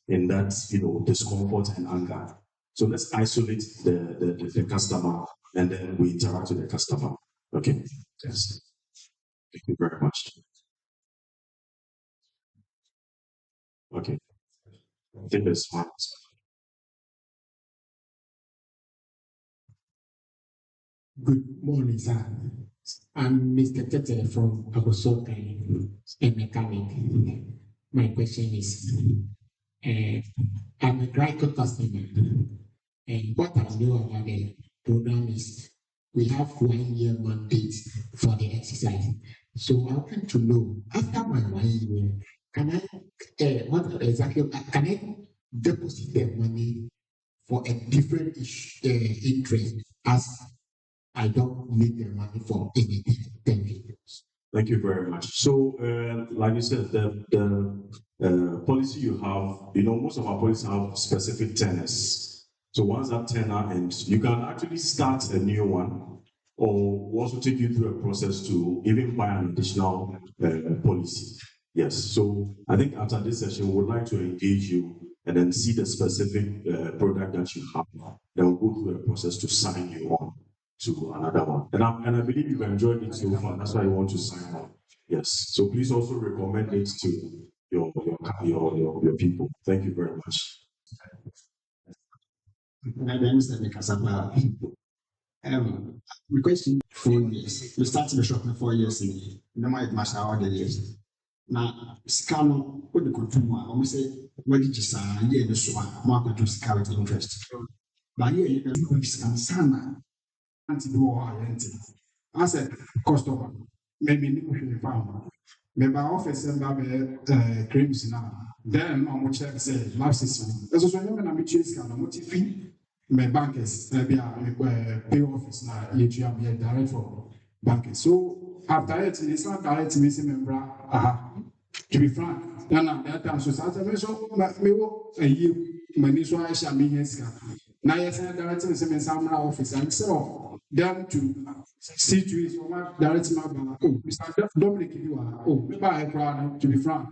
in that, discomfort and anger. So let's isolate the customer and then we interact with the customer. Okay. Yes. Thank you very much. Okay. I think that's fine. Good morning, sir. I'm Mr. Tete from Agosokai, a mechanic. My question is, I'm a GLICO customer, and what I know about the program is we have 1 year mandate for the exercise. So I want to know, after my 1 year, can what exactly, can I deposit the money for a different interest as I don't need the money for anything? Thank you. Thank you very much. So, like you said, the policy you have, most of our policies have specific tenors. So once that tenor ends, you can actually start a new one, or also take you through a process to even buy an additional policy. Yes. So I think after this session, we would like to engage you and then see the specific product that you have. Then we'll go through a process to sign you on to another one. And I believe you've enjoyed it so far. That's why you want to sign on. Yes. So please also recommend it to your people. Thank you very much. Requesting 4 years. We started the shop in 4 years ago. No more it all the years. Now, Scano, what the consumer, almost say, what did you say? Yeah, the swan, market to scout with interest. But here you can do Sana, anti do or I said, customer, maybe you found. Maybe office and creams now. Then I'm check say lapses. That's also when I'm chasing and I'm fee. My bankers, maybe pay office now, you have direct for bankers. So after it's not direct missing member. To be frank, that time so Saturday, so me a you, my so I shall be here. Now, yes, I directed the same office and so them to see to it, so much directing my Mr. Dominic, you are, maybe I crowd, to be frank.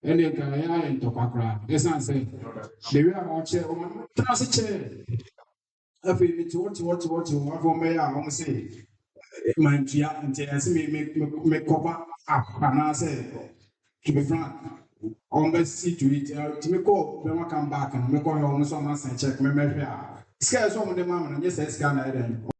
And then I ain't talk crowd. Yes, I say, the way I watch it, trust chair. I feel me to what you want for me. I want to say, my dear, and I see me make cover up, and I say, to be frank. On the see to it, to me call, when I come back and make all your own summers and check me measure. Scare some of the man and just scan it.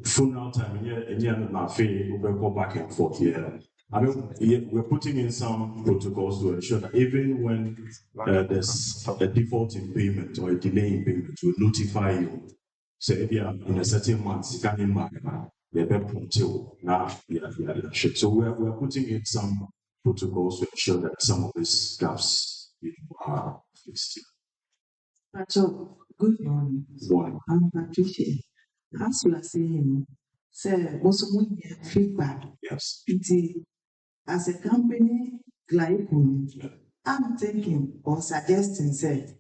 Funeral time, and yeah, not fair, we go back and forth here. I mean, we're putting in some protocols to ensure that even when there's a default in payment or a delay in payment, we'll notify you. So if you're in a certain month, you can't back now. So we're putting in some protocols to ensure that some of these gaps are fixed. So, good morning. Good morning. I'm Patricia. As you are saying, sir, also feedback. Yes. As a company, GLICO, I'm thinking or suggesting, say,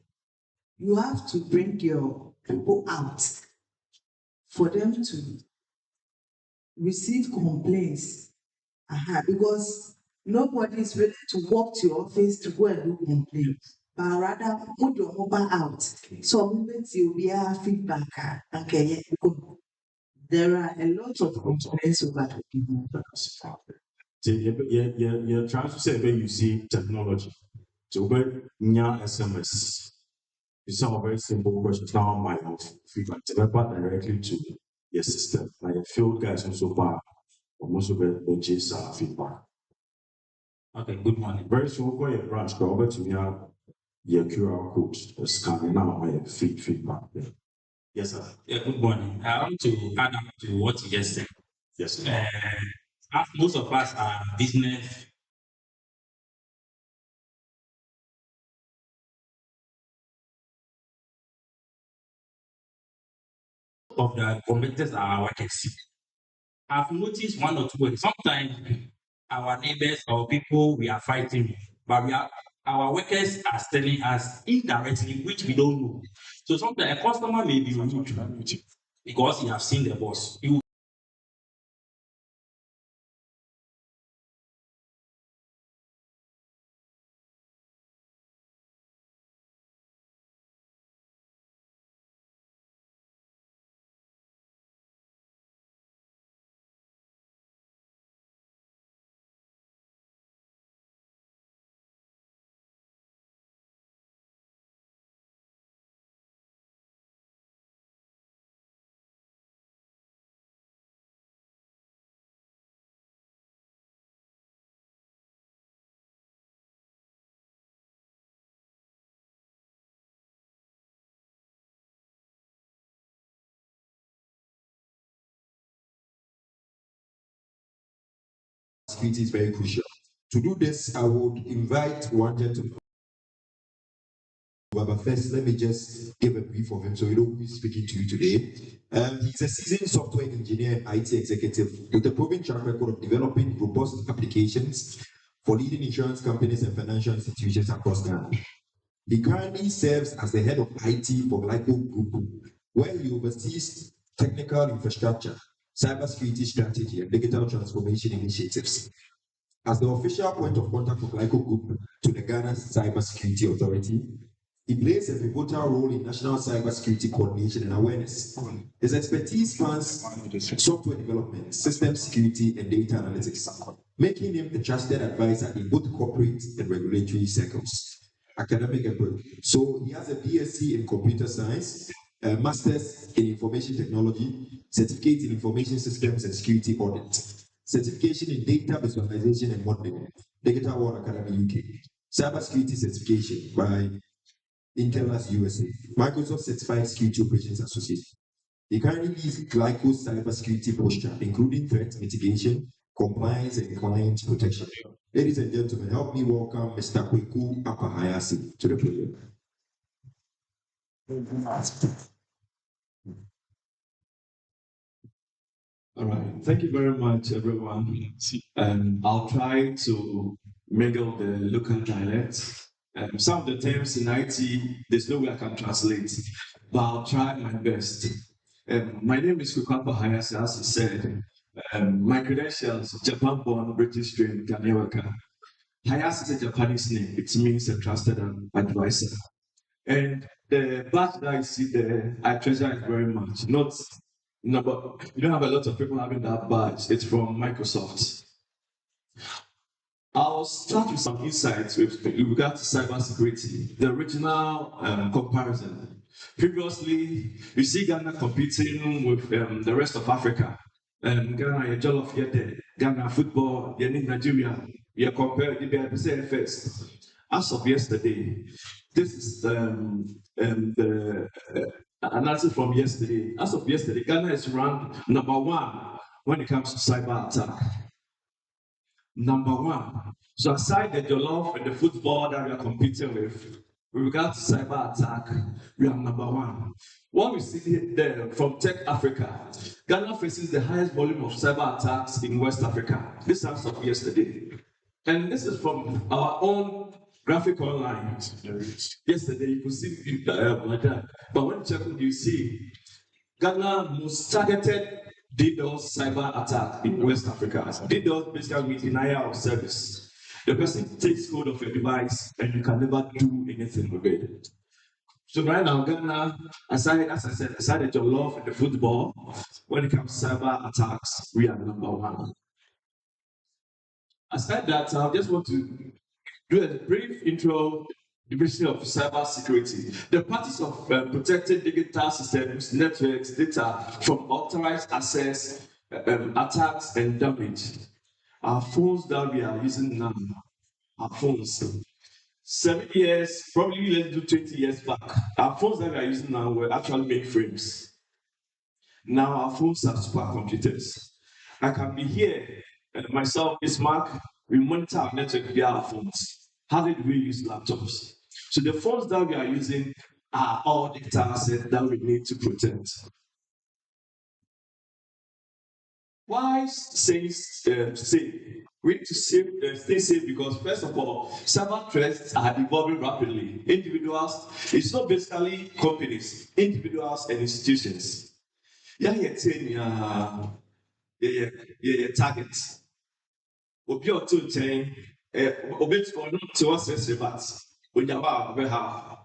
you have to bring your people out for them to receive complaints. Because nobody is ready to walk to your office to go and do complaints. But rather put your mobile out. So moments you'll be a feedback. Okay, there are a lot of complaints over people. You're trying to say when you see technology. So when you SMS, it's a very simple question. Now my feedback directly to your system. Like a field guys also far almost over chase feedback. Okay, good morning. Very soon we'll go your branch, but over to me your QR code scanning now my feedback. Yeah. Yes, sir. Yeah, good morning. I want to add up to what you just said. Yes. Most of us are business of the competitors are our workers. I've noticed one or two ways. Sometimes our neighbors or people we are fighting with, but our workers are telling us indirectly, which we don't know. So sometimes a customer may be rude because he has seen the boss. You security is very crucial. To do this, I would invite one gentleman. But first, let me just give a brief of him so you know who is speaking to you today. He's a seasoned software engineer and IT executive with a proven track record of developing robust applications for leading insurance companies and financial institutions across Ghana. He currently serves as the head of IT for GLICO Group, where he oversees technical infrastructure, cybersecurity strategy, and digital transformation initiatives. As the official point of contact for GLICO Group to the Ghana Cybersecurity Authority, he plays a pivotal role in national cybersecurity coordination and awareness. His expertise spans software development, system security, and data analytics, making him a trusted advisor in both corporate and regulatory circles. Academic approach. So he has a BSc in computer science, a master's in information technology, certificate in information systems and security audit, certification in data visualization and modeling, Digital World Academy UK, cybersecurity certification by Intel's USA, Microsoft Certified Security Operations Association. He currently leads GLICO's cybersecurity posture, including threat mitigation, compliance, and client protection. Ladies and gentlemen, help me welcome Mr. Kweku Apahayasi to the podium. All right. Thank you very much, everyone. I'll try to mingle the local dialects. Some of the terms in IT, there's no way I can translate, but I'll try my best. My name is Kweku Hayase, as he said. My credentials, Japan-born, British-trained, Ghanaian worker. Hayase is a Japanese name. It means a trusted advisor. And the badge that I see there, I treasure it very much. But you don't have a lot of people having that badge. It's from Microsoft. I'll start with some insights with regard to cybersecurity, the original comparison. Previously, you see Ghana competing with the rest of Africa. Ghana, Jollof, Ghana football, Nigeria, you compare the first. As of yesterday, this is the analysis from yesterday. As of yesterday, Ghana is ranked number 1 when it comes to cyber attack. Number 1. So aside the jollof and the football that we are competing with regard to cyber attack, we are number 1. What we see there from Tech Africa, Ghana faces the highest volume of cyber attacks in West Africa. This is as of yesterday. And this is from our own graphic online. Yesterday, you could see like that. But when you check, you see Ghana most targeted DDoS cyber attack in West Africa. DDoS basically means denial of service. The person takes hold of your device and you can never do anything with it. So right now, Ghana, aside, as I said, aside the jollof and the football, when it comes to cyber attacks, we are number 1. Aside that, I just want to do a brief intro division of cybersecurity. The practice of protecting digital systems, networks, data from unauthorized access, attacks, and damage. Our phones that we are using now, our phones. 7 years, probably let's do 20 years back, our phones that we are using now were actually mainframes. Now our phones are supercomputers. I can be here, myself, Mark, we monitor our network via our phones. How did we use laptops? So the phones that we are using are all data assets that we need to protect. Why saying safe? We need to stay safe because, first of all, cyber threats are evolving rapidly. Individuals, it's not basically companies, individuals and institutions. Yeah, targets. Obi or two chain, obi or not to us, but we have.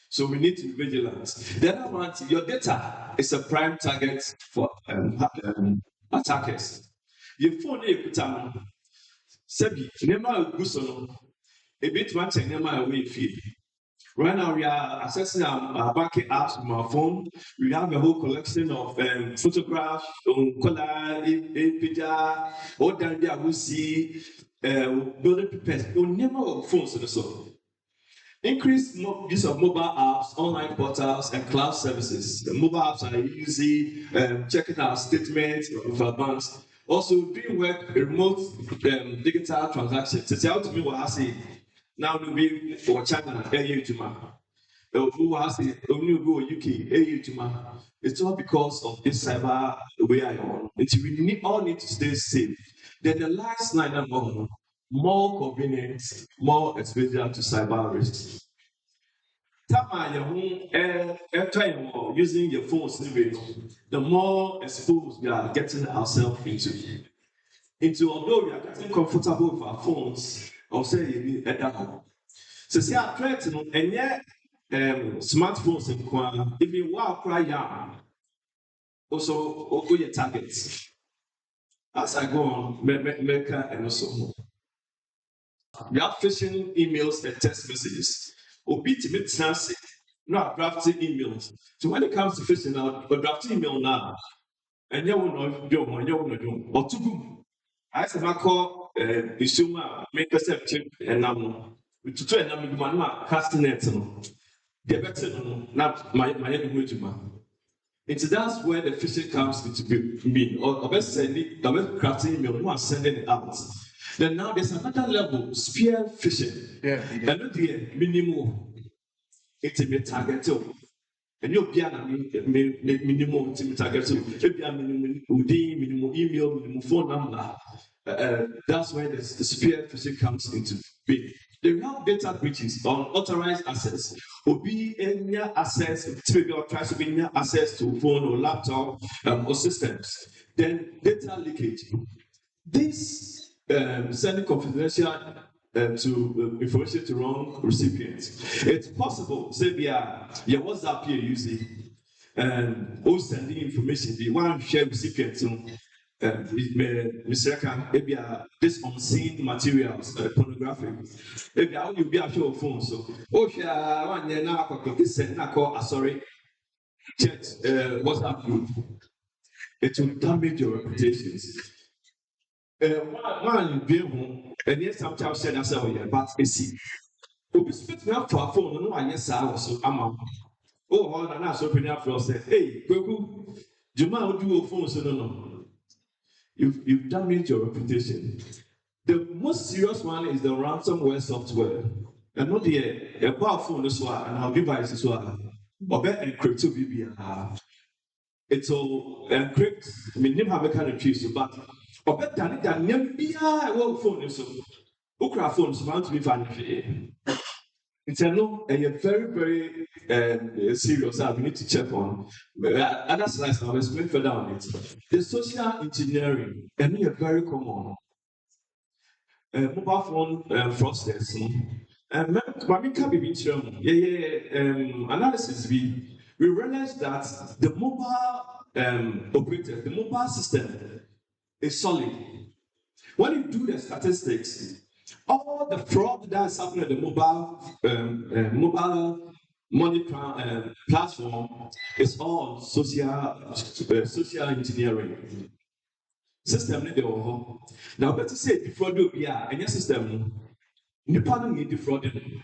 So we need to be vigilant. The other one, your data is a prime target for attackers. Your phone is put on. Sebi, nema guso no. A bit much and nema away feed. Right now we are accessing our banking apps from our phone. We have a whole collection of photographs, color, picture, all that there we see, building papers. You never phones on the so. Increased use of mobile apps, online portals, and cloud services. The mobile apps are using checking our statements of our banks. Also, doing work, remote digital transactions. It's out to me what I say. Now, we for China, who has it, only go UK, it's all because of this cyber way I on. We all need to stay safe. Then the last line number more convenient, more exposure to cyber risks. Using your phones, the more exposed we are getting ourselves into. Although we are getting comfortable with our phones, I'll say you need a so see our threat, and yet smartphones and if you walk right young, also your targets. As I go on, Mecca and also. We have phishing emails and text messages. Obi to me transit, no drafting emails. So when it comes to phishing now, a drafting email now, and you will know do or to go. I said I call the make a step chip and now to train them man casting it. The better not my It's that's where the phishing comes into being. Or best sending, the best crafting email, no one sending it out. Then now there's another level, spear phishing. Yeah. And the minimum, it's a target too. And you'll be a minimum target too. It'll be a minimum email, minimum phone number. That's where the spear phishing comes into being. They have data breaches on authorized assets. Will be any access, typically tries to be access to phone or laptop or systems. Then data leakage. This sending confidential to information to wrong recipients. It's possible, say via your WhatsApp you're using, and all sending information, the one share recipient Mr. Khan, maybe this unseen materials, pornographic. Maybe I will be a show phone. So, yeah, one year now, I call sorry, chat WhatsApp group. It will damage your reputations. One be home, and yes, sometimes said as well, but it's see. Obi speak me up for a phone, no, I yes, I was so I'm oh, and I so open up for say, hey, Goku, Juma would do a phone, so no. You've damaged your reputation. The most serious one is the ransomware software. And not the powerful this one and our device as well. Or better encrypt to BBR. It will encrypt, I mean, never have a kind of choose, but or better than never be a phone. So, Ukra phones want to be funny. It's a no, and you're very, very serious. We need to check on. Other slides, I'll explain further on it. The social engineering, and you're very common. Mobile phone fraudsters. And Mami can be analysis. We realized that the mobile operator, the mobile system is solid. When you do the statistics, all the fraud that's happening at the mobile money platform is all social engineering. System need the now better say defraud will be any system. Nipa no need defrauding.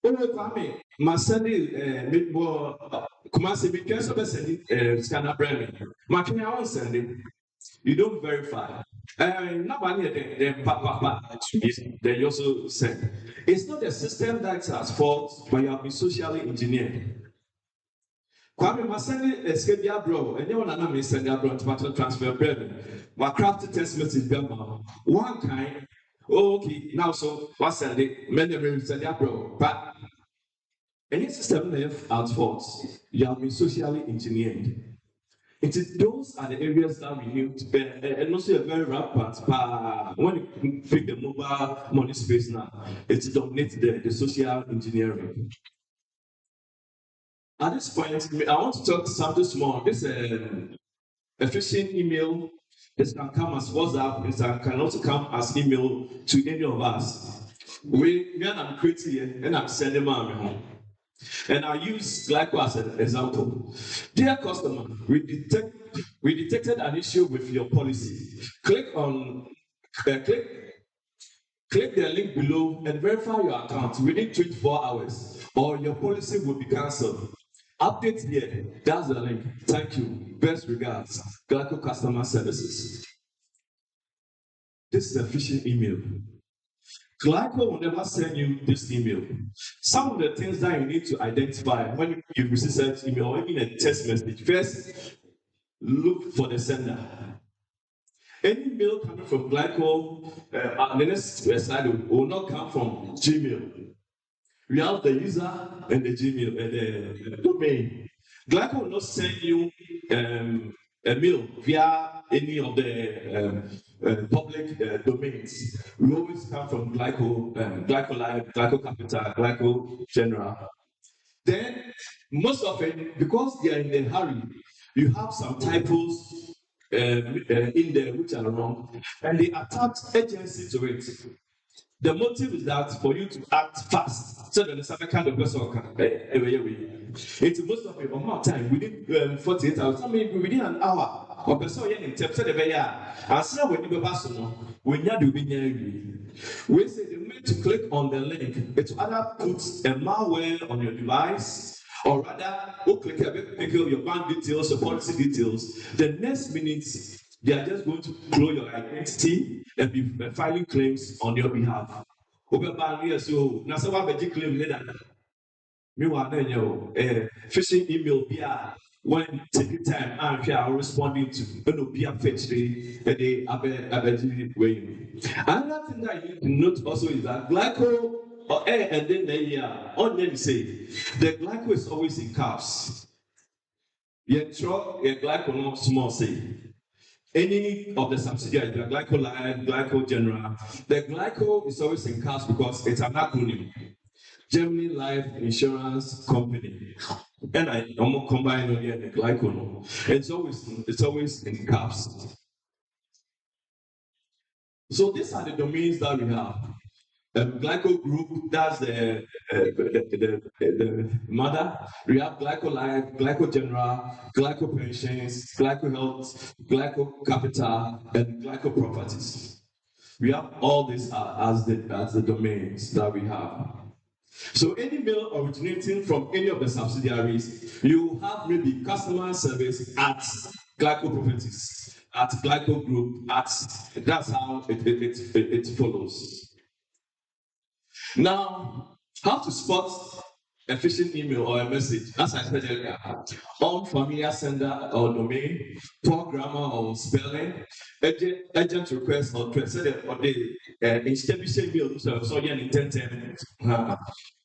Only Kwame Masani midbo Kumasi be just about sending scanner brand. Makini I want sending. You don't verify. Nobody they also said it's not the system that's at fault, but you have been socially engineered. Kwame must send it a schedule bro, and you want to send a bro to transfer bread. My crafted test message one kind. Oh, okay, now so what's Sunday? Many will send a bro, but any system left out faults, you have been socially engineered. Those are the areas that we need to bear, and also a very rampant. When you pick the mobile money space now, it dominates the social engineering. At this point, I want to talk something small. This a phishing email. This can come as WhatsApp. It can also come as email to any of us. Me and I'm creating here, and I'm sending my home. And I use GLICO as an example. Dear customer, we detected an issue with your policy. Click the link below and verify your account within 24 hours, or your policy will be cancelled. Update here. That's the link. Thank you. Best regards, GLICO Customer Services. This is a phishing email. GLICO will never send you this email. Some of the things that you need to identify when you receive such email or even a text message, first, look for the sender. Any mail coming from GLICO, the next slide will not come from Gmail. We have the user and the Gmail and the domain. GLICO will not send you a mail via any of the public domains. We always come from GLICO, GLICO Live, GLICO Capital, GLICO General. Then, most often, because they are in a hurry, you have some typos in there which are wrong, and they attach agency to it. The motive is that for you to act fast, so that the second kind of person can it's most of it amount of time within 48 hours, maybe within an hour. Or person in terms of the way, and so when you go back, when you do we say the way to click on the link, it's either put a malware on your device, or rather, go click a bit, pick your bank details, your policy details. The next minute, they are just going to clone your identity and be filing claims on your behalf. So, now someone may claim later. Meanwhile, phishing email when taking time and responding to be a fetch the way. Another thing that you need to note also is that GLICO and then the say the GLICO is always in caps. Yet GLICO not small say. Any of the subsidiaries, the GLICO Live, GLICO General, the GLICO is always in caps because it's an acronym. Germany Life Insurance Company. And I almost combine on here the GLICO. It's always in caps. So these are the domains that we have. GLICO Group, that's the mother. We have GLICO Life, GLICO General, GLICO Pensions, GLICO Health, GLICO Capital, and GLICO Properties. We have all these as the domains that we have. So any mail originating from any of the subsidiaries, you have maybe customer service at GLICO Properties, at GLICO Group, that's how it follows. Now, how to spot a phishing email or a message, as I said earlier, unfamiliar sender or domain, poor grammar or spelling, agent request or threat, or the institution mail, so intent.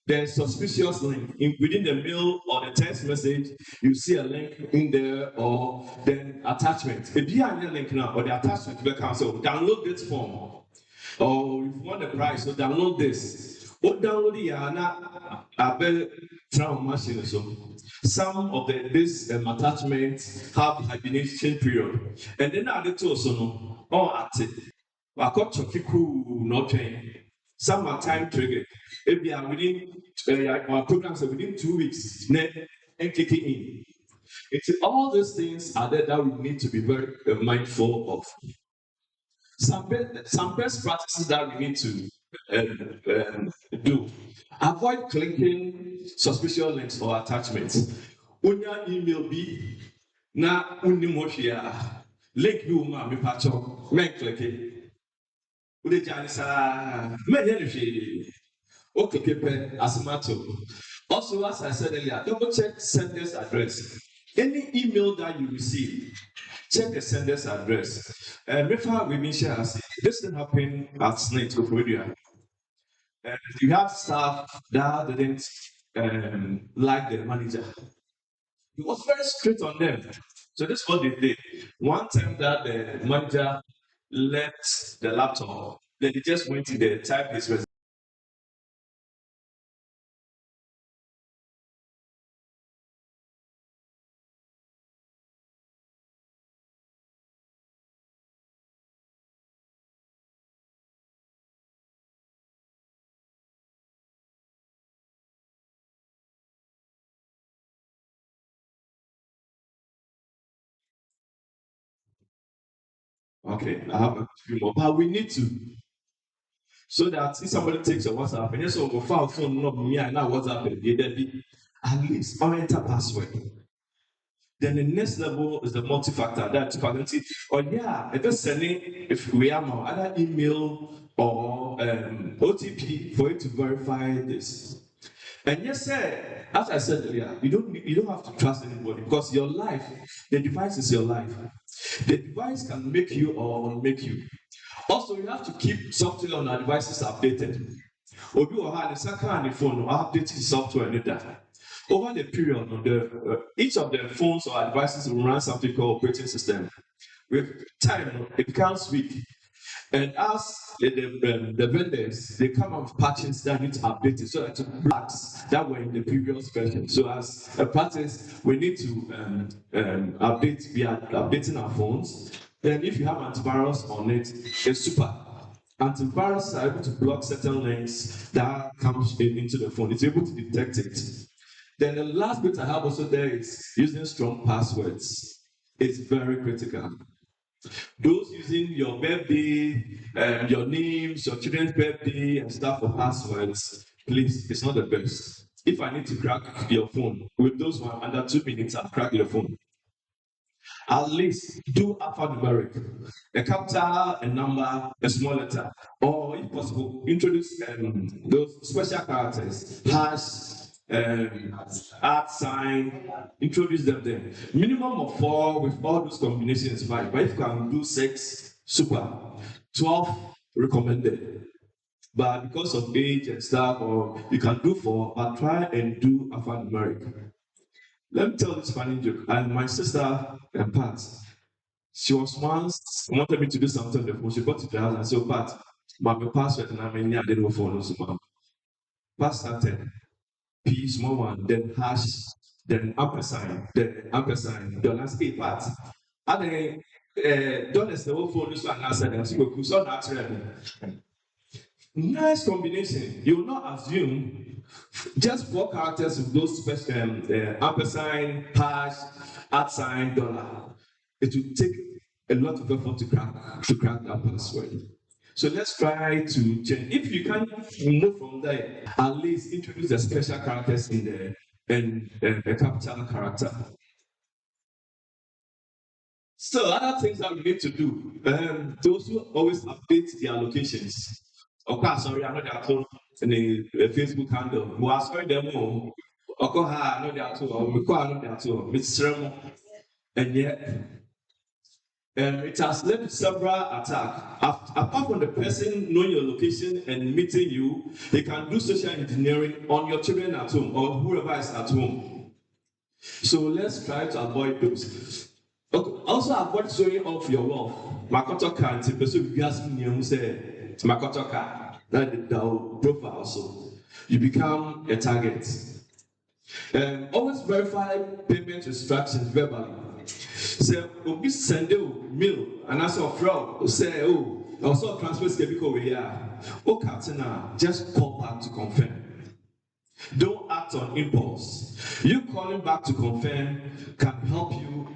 There's suspicious link within the mail or the text message. You see a link in there, or then attachment. If you have a link now, or the attachment will come, so download this form, or if you want the price, so download this. What download the machine. So some of this attachments have hibernation period, and then at the also all active. I got not train. Some are time triggered. If we are within our programs are within 2 weeks, and kicking in. It's all these things are there that we need to be very mindful of. Some best practices that we need to do. Avoid clicking suspicious links or attachments. When your email be na unimoshia link you ma me pacho men click it. Ude janisa men yen hwe o click pe asmato Also, as I said earlier, double check sender's address. Any email that you receive, check the sender's address. Refer we share this didn't happen at Snake Kofodia. You have staff that didn't like the manager. He was very strict on them. So this is what they did. One time that the manager left the laptop, then he just went to the type his resume. Okay, I have a few more, but we need to, so that if somebody takes your WhatsApp and yes, go file phone not me and now WhatsApp at least enter password. Then the next level is the multi-factor. That's identity. Or yeah, if it's sending if we have either email or OTP for you to verify this. And yes, sir, as I said earlier, you don't have to trust anybody because your life, the device is your life. The device can make you or unmake you. Also, you have to keep software on our devices updated. Obi will have the second and the phone update the software and that. Over the period, each of the phones or devices will run something called operating system. With time, it becomes weak. And as the vendors, they come up with patches that need to update it so that it blacks that were in the previous version. So as a practice, we need to be updating our phones. Then if you have antivirus on it, it's super. Antivirus are able to block certain links that comes into the phone. It's able to detect it. Then the last bit I have also there is using strong passwords. It's very critical. Those using your birthday, your names, your children's birthday, and stuff for passwords, please, it's not the best. If I need to crack your phone, with those one under 2 minutes, I'll crack your phone. At least do alphanumeric, a capital, a number, a small letter, or if possible, introduce those special characters, hash, @ sign, introduce them there. Minimum of 4 with all those combinations is fine, but if you can do 6, super. 12, recommended. But because of age and stuff, or you can do 4, but try and do alphanumeric. Let me tell this funny joke. And my sister, Pat, she was once wanted me to do something on the phone. She got to the house and said, Pat, my password and I didn't go for no. Pat started P small one, then hash, then ampersand, dollar say Pat. And then dollars the whole phone this one answer them. So natural. Nice combination. You will not assume just 4 characters with those special ampersand, hash, @ dollar. It will take a lot of effort to crack that password. So let's try to change. If you can't move from there, at least introduce the special characters in there and a capital character. So other things that we need to do. Those who always update their locations. Okay, sorry, I know they are told in the Facebook handle. We are sorry them all. Okay, I know they are told. We call I know they are told. Mr. And yet, it has led to several attacks. Apart from the person knowing your location and meeting you, they can do social engineering on your children at home or whoever is at home. So let's try to avoid those. Okay. Also avoid showing off your wealth. Makoto car and person you ask me who say Makoto car. That the profile also. You become a target. Always verify payment instructions verbally. So obi send you mail and as a fraud say also transfer schedule over here. Just call back to confirm. Don't act on impulse. You calling back to confirm can help you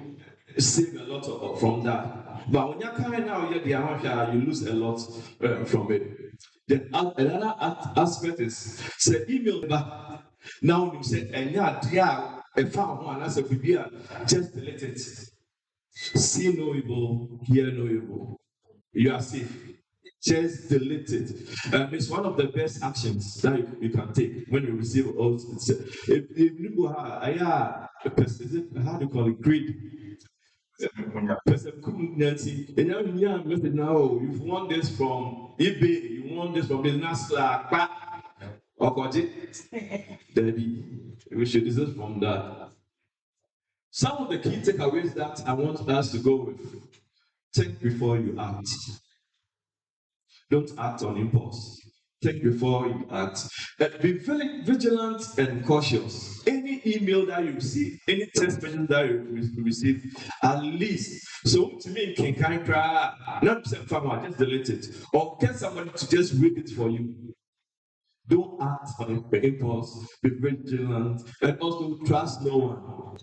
save a lot from that. But when you're coming now, you lose a lot from it. Then another aspect is say email back. Now you say, and yeah, a found one as a just delete it. See no evil, hear no evil. You are safe. just delete it. It's one of the best actions that you can take when you receive all. If you how do you call it? Greed. Nancy, and now you've won this from eBay, you won this from the NASDAQ, or got it? Debbie, we should desist from that. Some of the key takeaways that I want us to go with: think before you act. Don't act on impulse. Think before you act. Be very vigilant and cautious. Any email that you receive, any text message that you receive, at least. So to me, can cry, not just delete it, or get somebody to just read it for you. Don't act on impulse. Be vigilant, and also trust no one.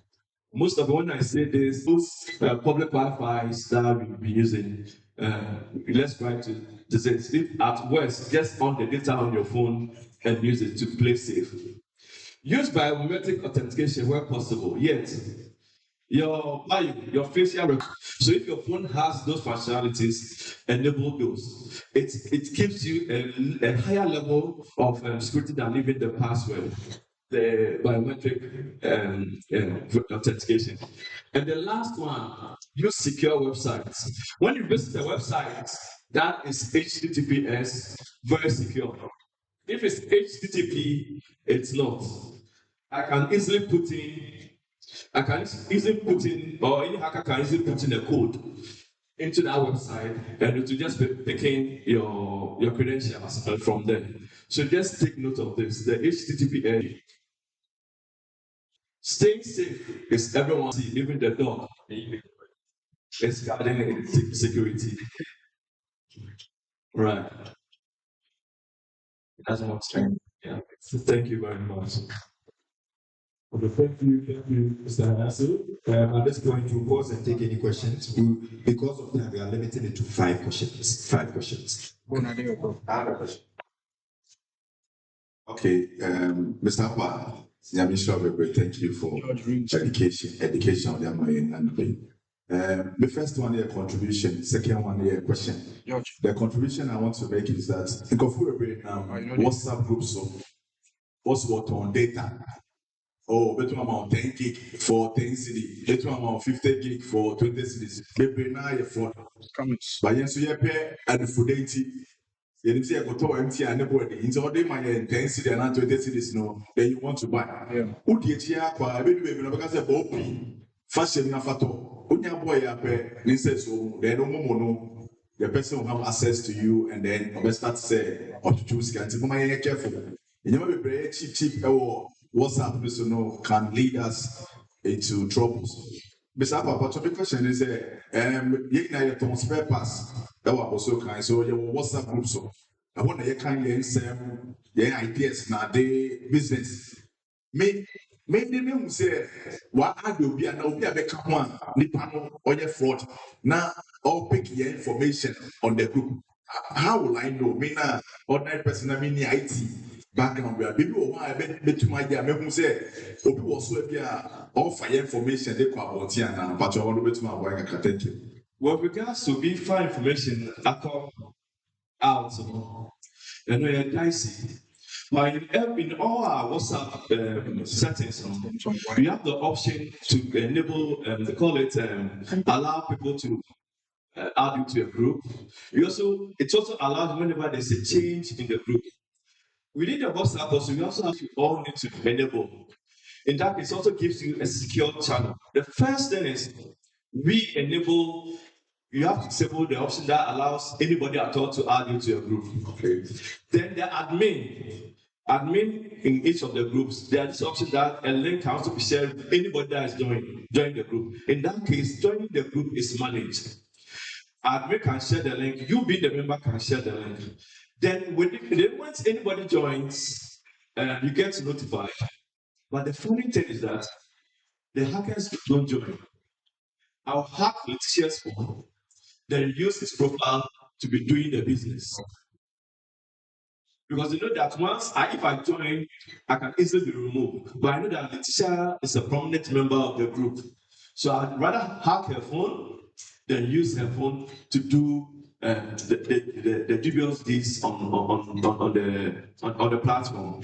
Most of when I say this, those public Wi-Fi's that we'll be using, let's try to say, if at worst, just on the data on your phone and use it to play safe. Use biometric authentication where possible. Yet, your facial record. So if your phone has those functionalities, enable those. It gives you a higher level of security than leaving the password, the biometric authentication. And the last one, use secure websites. When you visit a website that is HTTPS, very secure. If it's HTTP, it's not. I can easily put in, or any hacker can easily put in a code into that website, and it will just be picking your credentials from there. So just take note of this. The HTTPS. Staying safe is everyone see, even the dog. It's guarding security. Right. That's what I'm saying. Yeah. So thank you very much. Okay, thank you, Mr. Hanasu. At this point, we'll pause and take any questions. Because of time, we are limiting it to 5 questions. 5 questions. Okay, Mr. Hapa, thank you for education on the the first one here contribution, second one here question. The contribution I want to make is that think of WhatsApp groups of what's what on data. Oh, better amount 10 gig for 10 CD, better amount 50 gig for 20 CDs. Maybe now you're for but yes, you pay at the food 80. You see, I go to empty and nobody. It's all day my 10 CD and 20 CDs. No, then you want to buy. Who did you have? I will be because a bopy fashion nafato. Unya boy, I pay. Listen, so they don't know. The person will have access to you, and then you start to say, or to choose. Can't be careful. You know, very cheap. WhatsApp so no can lead us into troubles. Mr. Papa, the question is, you know, spare pass. That was also kind. So your WhatsApp group. So I want to kind same ideas now. The business. Maybe me say what I do be and I'll be a better one. Nipano or your fraud. Now I'll pick your information on the group. How will I know? Me na ordinary person. I mean IT. Background where people who are bet to my dear, maybe say, Obi was so offer information they call about here now, but I want to bet my boy. Thank you. With regards to BFI information, I come out, and we are dicey. But in all our WhatsApp settings, we have the option to enable, they call it, allow people to add into a group. It also allows whenever there's a change in the group. Within the WhatsApp, also, we also have to all need to enable. In that, it also gives you a secure channel. The first thing is we enable. You have to disable the option that allows anybody at all to add into your group. Okay. Then the admin in each of the groups, there is this option that a link can also be shared with anybody that is joining the group. In that case, joining the group is managed. Admin can share the link. You being the member can share the link. Then once anybody joins, you get notified. But the funny thing is that the hackers don't join. I'll hack Letitia's phone, then use his profile to be doing the business. Because you know that if I join, I can easily be removed. But I know that Letitia is a prominent member of the group. So I'd rather hack her phone than use her phone to do the dubious deeds on the platform.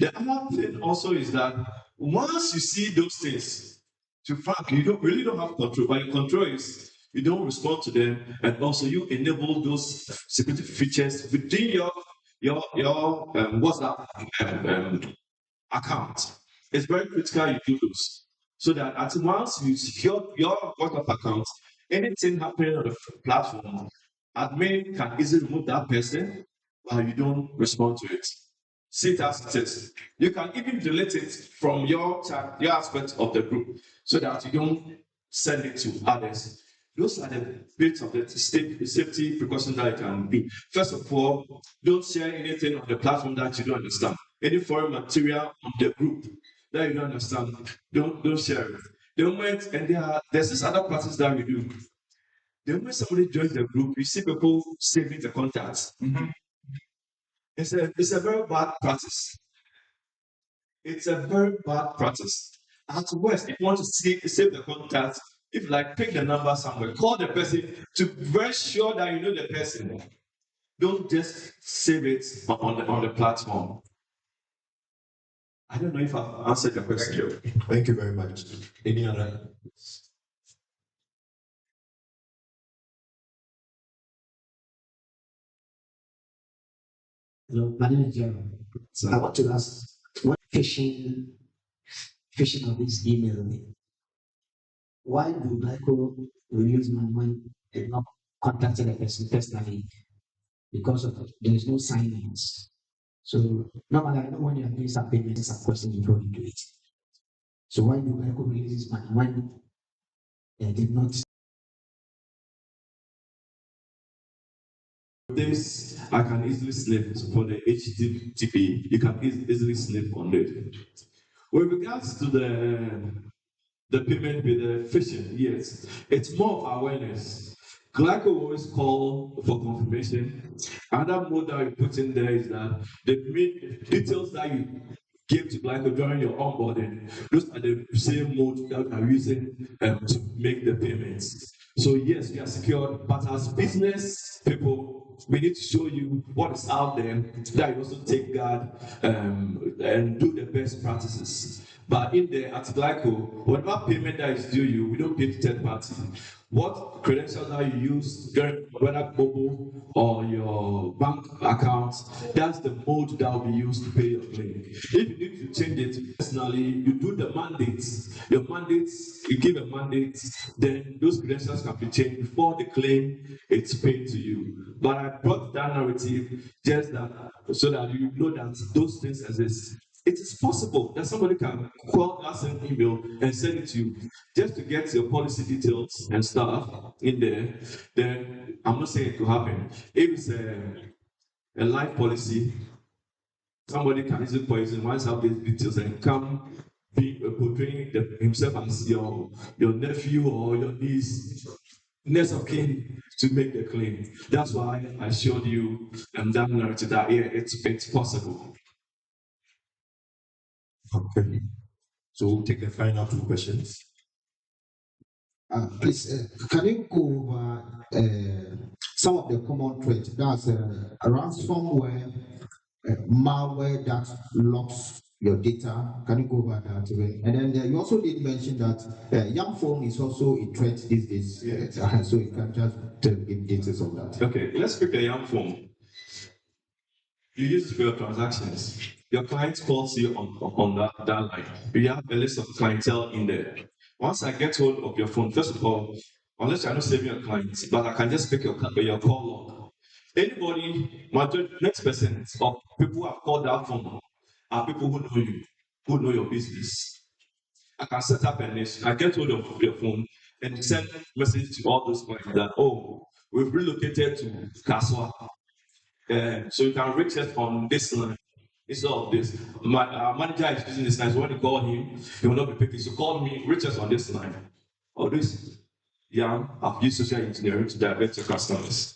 The other thing also is that once you see those things, to fact, you don't have control, but your control is you don't respond to them, and also you enable those security features within your WhatsApp account. It's very critical you do those, so that at once you secure your WhatsApp account, anything happening on the platform, admin can easily remove that person while you don't respond to it. See it as it is. You can even delete it from your chat, your aspect of the group, so that you don't send it to others. Those are the bits of the safety precautions that you can do. First of all, don't share anything on the platform that you don't understand. Any foreign material on the group that you don't understand, don't share it. The moment, and there's this other practice that we do. The moment somebody joins the group, you see people saving the contacts. It's a very bad practice. It's a very bad practice. At worst, if you want to save the contact, if like pick the number somewhere, call the person to be very sure that you know the person. Don't just save it on the platform. I don't know if I've answered your question. Thank you very much. Any other? Hello, my name is Jerome. So I want to ask, when phishing of this email, why do GLICO release money when they're not contacted the person personally? Because of there is no sign-ins. So normally I know when you are doing some payments, some questions before you do it. So why do GLICO release this money when they did not? This I can easily slip for the HTTP. You can easily slip on it. With regards to the payment with the phishing, yes, it's more of awareness. GLICO always call for confirmation. Another mode that you put in there is that the main details that you give to GLICO during your onboarding, those are the same mode that we are using to make the payments. So yes, we are secure, but as business people, we need to show you what is out there, that you also take guard and do the best practices. But in the at GLICO, whatever payment that is due you, we don't pay to third party. What credentials that you use, whether mobile or your bank account, that's the mode that will be used to pay your claim. If you need to change it personally, you do the mandates. Your mandates, you give a mandate, then those credentials can be changed before the claim it's paid to you. But I brought that narrative just that so that you know that those things exist. It is possible that somebody can call us an email and send it to you just to get your policy details and stuff in there. Then I'm not saying it will happen. If it's a life policy, somebody can easily poison once have these details and come be portraying himself as your nephew or your niece, next of kin to make the claim. That's why I showed you that narrative that yeah, it's possible. Okay. So we'll take the final two questions. Please, can you go over some of the common threats? That's ransomware, malware that locks your data. Can you go over that? And then you also did mention that young phone is also a threat these days. Yeah. So you can just give details on that. Okay, let's pick a young phone. You use it for your transactions. Your client calls you on that line. You have a list of clientele in there. Once I get hold of your phone, first of all, unless you're not saving your clients, but I can just pick your call log. Anybody, 90% of people who have called that phone are people who know you, who know your business. I can set up a list. I get hold of your phone and send message to all those clients that, oh, we've relocated to Kaswa. So you can reach us on this line instead of this. My manager is using this line, so when you call him, he will not be picking. So call me, reach us on this line. Or this. Yeah, I've used social engineering to direct your customers.